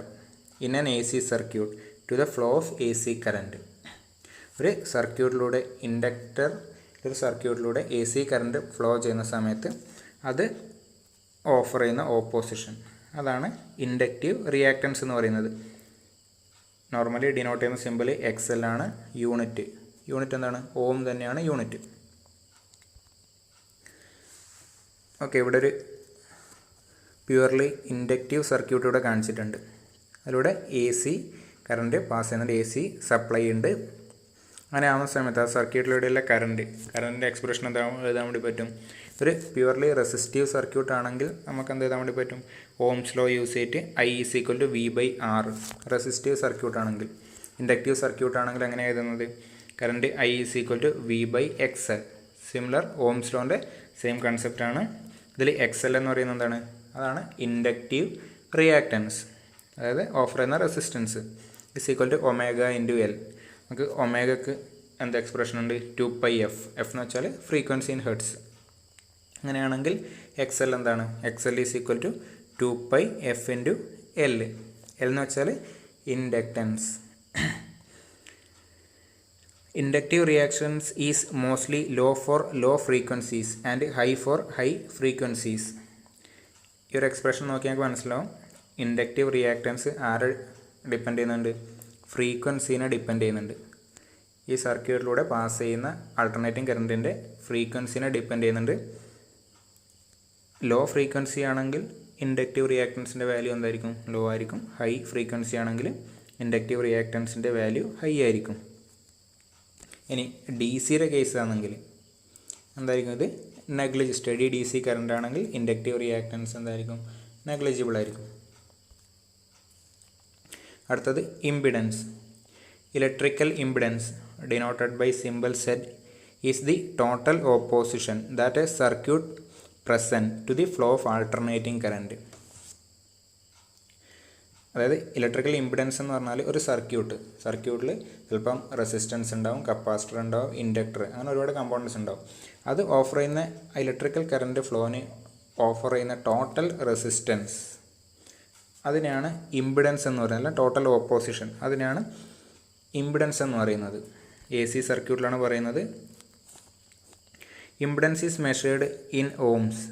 Speaker 1: in an AC circuit to the flow of AC current. ഒരു സർക്യൂട്ടിലൂടെ ഒരു സർക്യൂട്ടിലൂടെ AC കറൻറ്റ് ഫ്ലോ ചെയ്യുന്ന സമയത്ത് അത് ഓഫർ ചെയ്യുന്ന ഓപ്പോസിഷൻ, അതാണ് ഇൻഡക്റ്റീവ് റിയാക്റ്റൻസ് എന്ന് പറയുന്നത്. നോർമലി ഡിനോട്ട് ചെയ്യുന്ന സിമ്പിൾ XL ആണ്. യൂണിറ്റ് എന്താണ്? ഓം തന്നെയാണ് യൂണിറ്റ്. ഓക്കെ, ഇവിടെ ഒരു പ്യുവർലി ഇൻഡക്റ്റീവ് സർക്യൂട്ട് ഇവിടെ കാണിച്ചിട്ടുണ്ട്. അതിലൂടെ AC കറൻറ്റ് പാസ് ചെയ്യുന്നുണ്ട്, AC സപ്ലൈ ഉണ്ട്. അങ്ങനെ ആവുന്ന സമയത്ത് ആ സർക്യൂട്ടിലൂടെയുള്ള കറൻറ്റിൻ്റെ എക്സ്പ്രഷൻ എന്താ എഴുതാൻ വേണ്ടി പറ്റും? ഒരു പ്യുവർലി റെസിസ്റ്റീവ് സർക്യൂട്ട് ആണെങ്കിൽ നമുക്ക് എന്ത് എഴുതാൻ വേണ്ടി പറ്റും? ഓംസ് ലോ യൂസ് ചെയ്തിട്ട് I is equal to V/R. Resistive circuit ആണെങ്കിൽ. ഇൻഡക്റ്റീവ് സർക്യൂട്ട് ആണെങ്കിൽ എങ്ങനെ എഴുതുന്നത്? Current I is equal to V/XL. Similar Ohm's ലോൻ്റെ സെയിം കൺസെപ്റ്റാണ്. ഇതിൽ XL എന്ന് പറയുന്നത് എന്താണ്? അതാണ് ഇൻഡക്റ്റീവ് റിയാക്റ്റൻസ്. അതായത് ഓഫർ ചെയ്യുന്ന resistance is equal to ω × L. നമുക്ക് ഒമേഗക്ക് എന്താ എക്സ്പ്രഷൻ ഉണ്ട്, 2πf. എഫ് എന്ന് വെച്ചാൽ ഫ്രീക്വൻസി ഇൻ ഹെർട്സ്. അങ്ങനെയാണെങ്കിൽ എക്സ് എൽ എന്താണ്, X L is equal to 2πf into L. L എന്ന് വെച്ചാൽ inductance. Inductive reactions is mostly low for low frequencies and high for high frequencies. ഈ ഒരു expression നോക്കി ഞങ്ങൾക്ക് മനസ്സിലാവും ഇൻഡക്റ്റീവ് റിയാക്റ്റൻസ് ആരെ ഡിപ്പെൻഡ് ചെയ്യുന്നുണ്ട്, ഫ്രീക്വൻസീനെ ഡിപ്പെൻഡ് ചെയ്യുന്നുണ്ട്. ഈ സർക്യൂട്ടിലൂടെ പാസ് ചെയ്യുന്ന ആൾട്ടർനേറ്റിംഗ് കറൻറ്റിൻ്റെ ഫ്രീക്വൻസീനെ ഡിപ്പെൻഡ് ചെയ്യുന്നുണ്ട്. ലോ ഫ്രീക്വൻസി ആണെങ്കിൽ ഇൻഡക്റ്റീവ് റിയാക്റ്റൻസിൻ്റെ വാല്യൂ എന്തായിരിക്കും, ലോ ആയിരിക്കും. ഹൈ ഫ്രീക്വൻസി ആണെങ്കിൽ ഇൻഡക്റ്റീവ് റിയാക്റ്റൻസിൻ്റെ വാല്യൂ ഹൈ ആയിരിക്കും. ഇനി ഡി സിയുടെ കേസ് ആണെങ്കിൽ എന്തായിരിക്കും, ഇത് സ്റ്റഡി ഡി സി കറണ്ട് ആണെങ്കിൽ ഇൻഡക്റ്റീവ് റിയാക്റ്റൻസ് എന്തായിരിക്കും, നെഗ്ലിജിബിൾ ആയിരിക്കും. അടുത്തത് impedance. Electrical impedance denoted by simple Z is the total opposition that a circuit present to the flow of alternating current. അതായത് ഇലക്ട്രിക്കൽ ഇംപിഡൻസ് എന്ന് പറഞ്ഞാൽ ഒരു സർക്യൂട്ടിൽ ചിലപ്പം റെസിസ്റ്റൻസ് ഉണ്ടാവും, കപ്പാസിറ്റർ ഉണ്ടാവും, ഇൻഡക്ടർ, അങ്ങനെ ഒരുപാട് കമ്പോണൻസ് ഉണ്ടാവും. അത് ഓഫർ ചെയ്യുന്ന ഇലക്ട്രിക്കൽ കറൻറ്റ് ഫ്ലോന് ഓഫർ ചെയ്യുന്ന ടോട്ടൽ റെസിസ്റ്റൻസ് അതിനെയാണ് ഇംപിഡൻസ് എന്ന് പറയുന്നത്. ടോട്ടൽ ഓപ്പോസിഷൻ അതിനെയാണ് ഇംപിഡൻസ് എന്ന് പറയുന്നത്. എ സി സർക്യൂട്ടിലാണ് പറയുന്നത്. Impedance is measured in ohms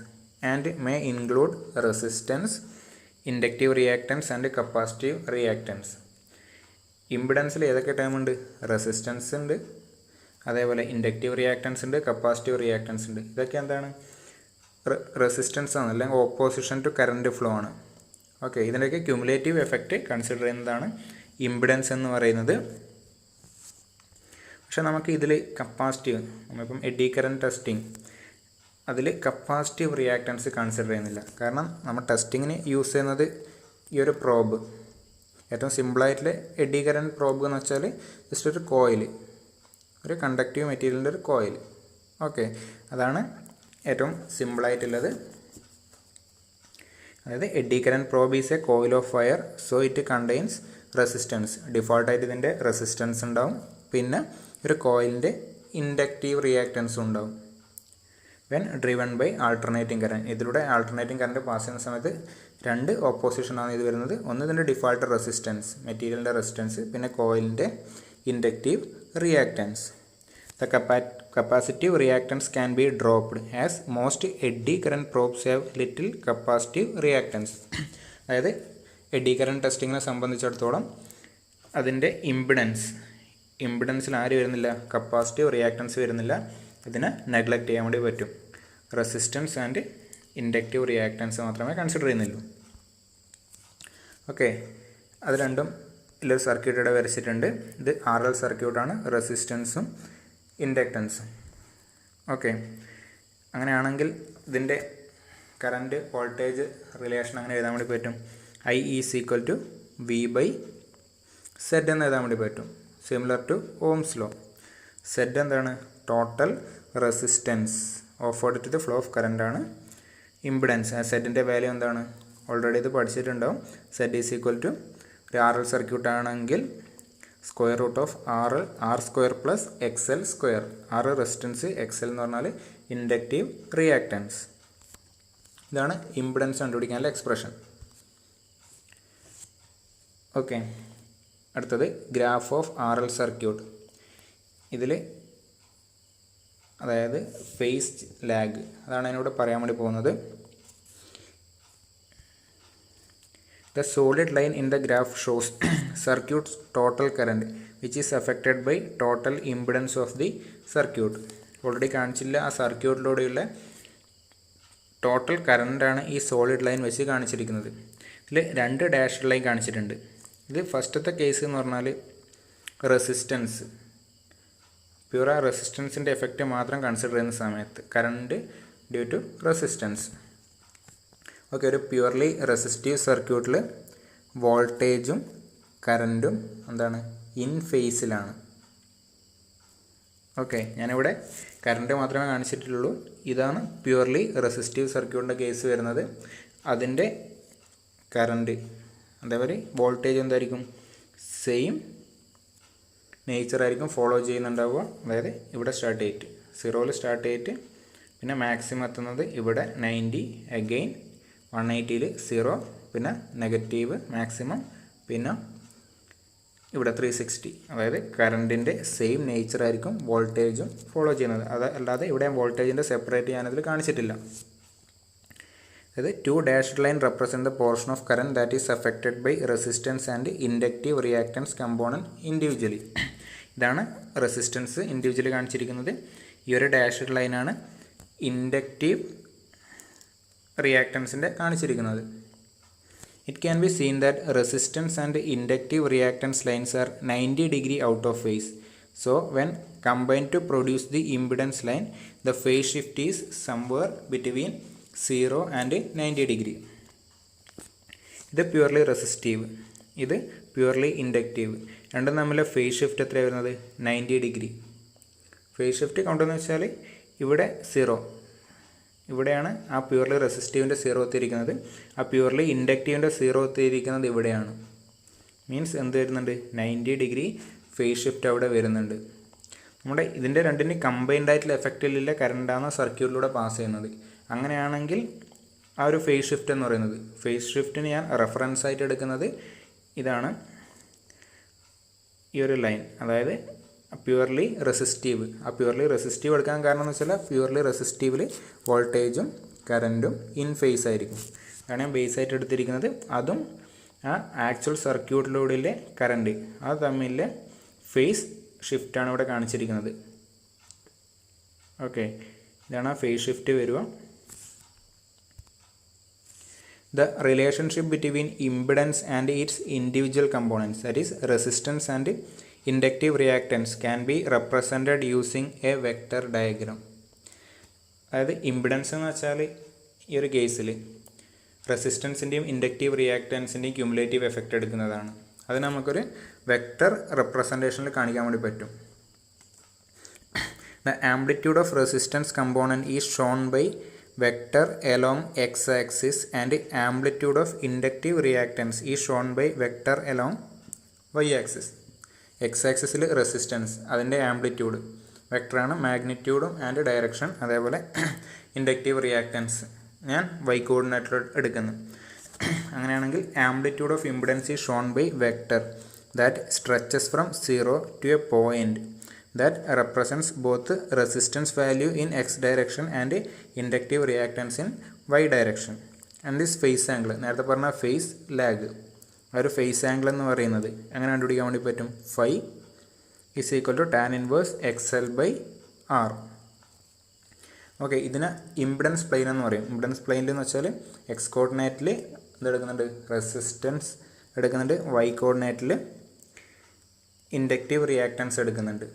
Speaker 1: and may include resistance, inductive reactance and capacitive reactance. ഇംപിഡൻസിൽ ഏതൊക്കെ ടേം ഉണ്ട്, റെസിസ്റ്റൻസ് ഉണ്ട്, അതേപോലെ ഇൻഡക്റ്റീവ് റിയാക്റ്റൻസ് ഉണ്ട്, കപ്പാസിറ്റീവ് റിയാക്റ്റൻസ് ഉണ്ട്. ഇതൊക്കെ എന്താണ്, റെസിസ്റ്റൻസ് ആണ്, അല്ലെങ്കിൽ ഓപ്പോസിഷൻ ടു കറൻറ്റ് ഫ്ലോ ആണ്. ഓക്കെ, ഇതിൻ്റെയൊക്കെ ക്യുമുലേറ്റീവ് എഫക്റ്റ് കൺസിഡർ ചെയ്യുന്നതാണ് ഇംപിഡൻസ് എന്ന് പറയുന്നത്. പക്ഷെ നമുക്ക് ഇതിൽ കപ്പാസിറ്റീവ്, നമ്മളിപ്പം എഡി കറൻറ്റ് ടെസ്റ്റിംഗ് അതിൽ കപ്പാസിറ്റീവ് റിയാക്റ്റൻസ് കൺസിഡർ ചെയ്യുന്നില്ല. കാരണം നമ്മൾ ടെസ്റ്റിങ്ങിന് യൂസ് ചെയ്യുന്നത് ഈ ഒരു പ്രോബ്, ഏറ്റവും സിമ്പിളായിട്ടുള്ള എഡി കറൻറ്റ് പ്രോബ് എന്ന് വെച്ചാൽ ജസ്റ്റ് ഒരു കോയിൽ, ഒരു കണ്ടക്റ്റീവ് മെറ്റീരിയലിൻ്റെ ഒരു കോയിൽ. ഓക്കെ, അതാണ് ഏറ്റവും സിമ്പിളായിട്ടുള്ളത്. അതായത് eddy current probe is a coil of wire, so it contains resistance. ഡിഫോൾട്ടായിട്ട് ഇതിൻ്റെ റെസിസ്റ്റൻസ് ഉണ്ടാവും, പിന്നെ ഒരു കോയിലിൻ്റെ ഇൻഡക്റ്റീവ് റിയാക്റ്റൻസും ഉണ്ടാവും. When driven by alternating current, ഇതിലൂടെ ആൾട്ടർനേറ്റിംഗ് കറൻറ്റ് പാസ് ചെയ്യുന്ന സമയത്ത് രണ്ട് ഓപ്പോസിഷനാണ് ഇത് വരുന്നത്. ഒന്ന് ഇതിൻ്റെ ഡിഫോൾട്ട് റെസിസ്റ്റൻസ്, മെറ്റീരിയലിൻ്റെ റെസിസ്റ്റൻസ്, പിന്നെ കോയിലിൻ്റെ inductive reactance. The capacitive reactance can be dropped as most eddy current probes have little capacitive reactance. അതായത് എഡി കറൻറ്റ് ടെസ്റ്റിങ്ങിനെ സംബന്ധിച്ചിടത്തോളം അതിൻ്റെ ഇംപിഡൻസിൽ ആര് വരുന്നില്ല, കപ്പാസിറ്റീവ് റിയാക്റ്റൻസ് വരുന്നില്ല. ഇതിനെ നെഗ്ലക്റ്റ് ചെയ്യാൻ വേണ്ടി പറ്റും. റെസിസ്റ്റൻസ് ആൻഡ് ഇൻഡക്റ്റീവ് റിയാക്റ്റൻസ് മാത്രമേ കൺസിഡർ ചെയ്യുന്നുള്ളൂ. ഓക്കെ, അത് രണ്ടും ഇല്ലൊരു സർക്യൂട്ട് ഇവിടെ വരച്ചിട്ടുണ്ട്. ഇത് RL സർക്യൂട്ടാണ്, റെസിസ്റ്റൻസും ഇൻഡക്റ്റൻസും. ഓക്കെ, അങ്ങനെയാണെങ്കിൽ ഇതിൻ്റെ കറൻറ്റ് വോൾട്ടേജ് റിലേഷൻ അങ്ങനെ എഴുതാൻ വേണ്ടി പറ്റും. I is equal to V/Z എന്ന് എഴുതാൻ വേണ്ടി പറ്റും, similar to ohm's law. Z എന്താണ്, total resistance offered to the flow of current ആണ്. ഇംപിഡൻസ്, സെഡിൻ്റെ വാല്യൂ എന്താണ്, ഓൾറെഡി ഇത് പഠിച്ചിട്ടുണ്ടാവും. Z ഈസ് ഈക്വൽ ടു ഒരു RL സർക്യൂട്ട് ആണെങ്കിൽ square root of R square plus XL square. R resistance, XL എന്ന് പറഞ്ഞാൽ ഇൻഡക്റ്റീവ് റിയാക്റ്റൻസ്. ഇതാണ് ഇംപിഡൻസ് കണ്ടുപിടിക്കാനുള്ള എക്സ്പ്രഷൻ. ഓക്കെ, അടുത്തത് ഗ്രാഫ് ഓഫ് RL സർക്യൂട്ട്. ഇതിൽ അതായത് ഫേസ് ലാഗ്, അതാണ് അതിനോട് പറയാൻ വേണ്ടി പോകുന്നത്. The solid line in the graph shows circuit's total current which is affected by total impedance of the circuit. Already കാണിച്ചില്ല, ആ സർക്യൂട്ടിലൂടെയുള്ള ടോട്ടൽ കറണ്ടാണ് ഈ സോളിഡ് ലൈൻ വെച്ച് കാണിച്ചിരിക്കുന്നത്. ഇതിൽ രണ്ട് ഡാഷ് ലൈൻ കാണിച്ചിട്ടുണ്ട്. ഇത് ഫസ്റ്റത്തെ കേസ് എന്ന് പറഞ്ഞാൽ റെസിസ്റ്റൻസ്, പ്യൂർ ആ റെസിസ്റ്റൻസിൻ്റെ എഫക്റ്റ് മാത്രം കൺസിഡർ ചെയ്യുന്ന സമയത്ത് current due to resistance. Okay, ഒരു പ്യുവർലി റെസിസ്റ്റീവ് സർക്യൂട്ടിൽ വോൾട്ടേജും കറൻറ്റും എന്താണ്, ഇൻ ഫേസിലാണ്. ഓക്കെ, ഞാനിവിടെ കറൻറ്റ് മാത്രമേ കാണിച്ചിട്ടുള്ളൂ. ഇതാണ് പ്യുവർലി റെസിസ്റ്റീവ് സർക്യൂട്ടിൻ്റെ കേസ് വരുന്നത്. അതിൻ്റെ കറൻറ്റ് അതേപോലെ വോൾട്ടേജ് എന്തായിരിക്കും, സെയിം നേച്ചർ ആയിരിക്കും ഫോളോ ചെയ്യുന്നുണ്ടാവുക. അതായത് ഇവിടെ സ്റ്റാർട്ട് ചെയ്തിട്ട് 0ൽ സ്റ്റാർട്ട് ചെയ്തിട്ട് പിന്നെ മാക്സിമം എത്തുന്നത് ഇവിടെ 90, അഗെയിൻ 180ൽ 0, പിന്നെ നെഗറ്റീവ് മാക്സിമം, പിന്നെ ഇവിടെ 360. അതായത് കറണ്ടിൻ്റെ സെയിം നേച്ചർ ആയിരിക്കും വോൾട്ടേജും ഫോളോ ചെയ്യുന്നത്. അതല്ലാതെ ഇവിടെ വോൾട്ടേജിൻ്റെ സെപ്പറേറ്റ് ചെയ്യാനതിൽ കാണിച്ചിട്ടില്ല. അതായത് 2 dashed line represent the portion of current that is affected by resistance and inductive reactance component individually. ഇതാണ് റെസിസ്റ്റൻസ് ഇൻഡിവിജ്വലി കാണിച്ചിരിക്കുന്നത്. ഈ ഒരു ഡാഷ്ഡ് ലൈനാണ് ഇൻഡക്റ്റീവ് റിയാക്റ്റൻസിൻ്റെ കാണിച്ചിരിക്കുന്നത്. It can be seen that resistance and inductive reactance lines are 90 degree out of phase. So when combined to produce the impedance line, the phase shift is somewhere between 0 and 90 degree. ഇത് purely resistive, ഇത് purely inductive. രണ്ടും തമ്മിലെ phase shift എത്രയാണ് വരുന്നത്? 90 degree. Phase shift കൗണ്ടെന്ന് വെച്ചാൽ ഇവിടെ 0, ഇവിടെയാണ് ആ പ്യുവർലി റെസിസ്റ്റീവിൻ്റെ 0 എത്തിയിരിക്കുന്നത്. ആ പ്യുവർലി ഇൻഡക്റ്റീവിൻ്റെ 0 എത്തിയിരിക്കുന്നത് ഇവിടെയാണ്. മീൻസ് എന്ത് വരുന്നുണ്ട്? 90 ഡിഗ്രി ഫേസ് ഷിഫ്റ്റ് അവിടെ വരുന്നുണ്ട്. നമ്മുടെ ഇതിൻ്റെ രണ്ടിന് കമ്പൈൻഡ് ആയിട്ടുള്ള എഫക്റ്റിലുള്ള കറണ്ടാണ് സർക്യൂട്ടിലൂടെ പാസ് ചെയ്യുന്നത്. അങ്ങനെയാണെങ്കിൽ ആ ഒരു ഫേസ് ഷിഫ്റ്റ് എന്ന് പറയുന്നത്, ഫേസ് ഷിഫ്റ്റിന് ഞാൻ റെഫറൻസ് ആയിട്ട് എടുക്കുന്നത് ഇതാണ്, ഈ ഒരു ലൈൻ. അതായത് പ്യുവർലി റെസിസ്റ്റീവ്. ആ പ്യുവർലി റെസിസ്റ്റീവ് എടുക്കാൻ കാരണം എന്ന് വെച്ചാൽ പ്യുവർലി റെസിസ്റ്റീവിൽ വോൾട്ടേജും കറൻറ്റും ഇൻ ഫേസ് ആയിരിക്കും. അതാണ് ഞാൻ ബേസ് ആയിട്ട് എടുത്തിരിക്കുന്നത്. അതും ആ ആക്ച്വൽ സർക്യൂട്ടിലൂടെയുള്ള കറൻറ്റ് അത് തമ്മിലെ ഫേസ് ഷിഫ്റ്റാണ് ഇവിടെ കാണിച്ചിരിക്കുന്നത്. ഓക്കെ, ഇതാണ് ആ ഫേസ് ഷിഫ്റ്റ് വരിക. The relationship between impedance and its individual components, that is resistance and inductive reactance, can be represented using a vector diagram. അതായത് ഇമ്പിഡൻസ് എന്ന് വെച്ചാൽ ഈ ഒരു കേസിൽ റെസിസ്റ്റൻസിൻ്റെയും ഇൻഡക്റ്റീവ് റിയാക്റ്റൻസിൻ്റെയും ക്യുമുലേറ്റീവ് എഫക്റ്റ് എടുക്കുന്നതാണ്. അത് നമുക്കൊരു വെക്റ്റർ റെപ്രസെൻറ്റേഷനിൽ കാണിക്കാൻ വേണ്ടി പറ്റും. The amplitude of resistance component is shown by vector along x-axis and amplitude of inductive reactance is shown by vector along y-axis. x-axisൽ റെസിസ്റ്റൻസ്, അതിൻ്റെ ആംപ്ലിറ്റ്യൂഡ് വെക്ടറാണ്, മാഗ്നിറ്റ്യൂഡും ആൻഡ് ഡയറക്ഷൻ. അതേപോലെ ഇൻഡക്റ്റീവ് റിയാക്റ്റൻസ് ഞാൻ y കോർഡിനേറ്റർ എടുക്കുന്നു. അങ്ങനെയാണെങ്കിൽ amplitude of impedance is shown by vector that stretches from 0 to a point that represents both resistance value in x direction and inductive reactance in y direction. And this phase angle, നേരത്തെ പറഞ്ഞ phase lag, ആ ഒരു phase angle എന്ന് പറയുന്നത് എങ്ങനെ കണ്ടുപിടിക്കാൻ വേണ്ടി പറ്റും? Phi is equal to tan inverse XL/R. Okay, ഇതിന് ഇംപിഡൻസ് പ്ലെയിൻ എന്ന് പറയും. ഇംപിഡൻസ് പ്ലെയിനിൽ എന്ന് വെച്ചാൽ എക്സ് കോർഡിനേറ്റിൽ എന്തെടുക്കുന്നുണ്ട്? റെസിസ്റ്റൻസ് എടുക്കുന്നുണ്ട്. വൈ കോർഡിനേറ്റിൽ ഇൻഡക്റ്റീവ് റിയാക്റ്റൻസ് എടുക്കുന്നുണ്ട്.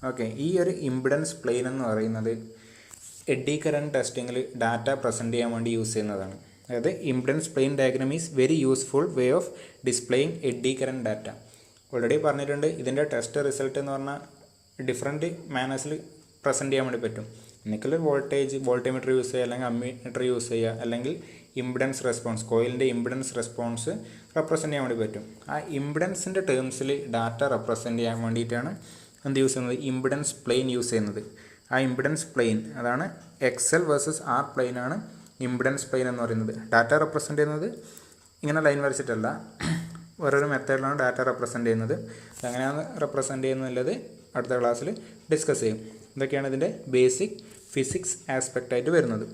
Speaker 1: ഓക്കെ, ഈ ഒരു ഇംപിഡൻസ് പ്ലെയിൻ എന്ന് പറയുന്നത് എഡ്ഡി കറൻറ്റ് ടെസ്റ്റിങ്ങിൽ ഡാറ്റ പ്രസൻറ്റ് ചെയ്യാൻ വേണ്ടി യൂസ് ചെയ്യുന്നതാണ്. അതായത് impedance plane diagram is very useful way of displaying eddy current data. Already പറഞ്ഞിട്ടുണ്ട്, ഇതിൻ്റെ ടെസ്റ്റ് റിസൾട്ട് എന്ന് പറഞ്ഞാൽ ഡിഫറെൻറ്റ് മാനേഴ്സിൽ പ്രസൻറ്റ് ചെയ്യാൻ വേണ്ടി പറ്റും. ഒന്നിക്കൽ വോൾട്ടിമീറ്റർ യൂസ് ചെയ്യുക, അല്ലെങ്കിൽ അമ്മീറ്റർ യൂസ് ചെയ്യുക, അല്ലെങ്കിൽ ഇംപിഡൻസ് റെസ്പോൺസ്, കോയിലിൻ്റെ ഇംപിഡൻസ് റെസ്പോൺസ് റെപ്രസെൻറ്റ് ചെയ്യാൻ വേണ്ടി പറ്റും. ആ ഇംപിഡൻസിൻ്റെ ടേംസിൽ ഡാറ്റ റെപ്രസെൻറ്റ് ചെയ്യാൻ വേണ്ടിയിട്ടാണ് എന്ത് യൂസ് ചെയ്യുന്നത്? ഇംപിഡൻസ് പ്ലെയിൻ യൂസ് ചെയ്യുന്നത്. ആ ഇംപിഡൻസ് പ്ലെയിൻ അതാണ് XL വേഴ്സസ് R പ്ലെയിനാണ് ഇംപിഡൻസ് പ്ലെയിൻ എന്ന് പറയുന്നത്. ഡാറ്റ റെപ്രസെൻറ്റ് ചെയ്യുന്നത് ഇങ്ങനെ ലൈൻ വരച്ചിട്ടല്ല, ഓരോരോ മെത്തേഡിലാണ് ഡാറ്റ റെപ്രസെൻറ്റ് ചെയ്യുന്നത്. എങ്ങനെയാണ് റെപ്രസെൻറ്റ് ചെയ്യുന്നത് അടുത്ത ക്ലാസ്സിൽ ഡിസ്കസ് ചെയ്യും. ഇതൊക്കെയാണ് ഇതിൻ്റെ ബേസിക് ഫിസിക്സ് ആസ്പെക്റ്റായിട്ട് വരുന്നത്.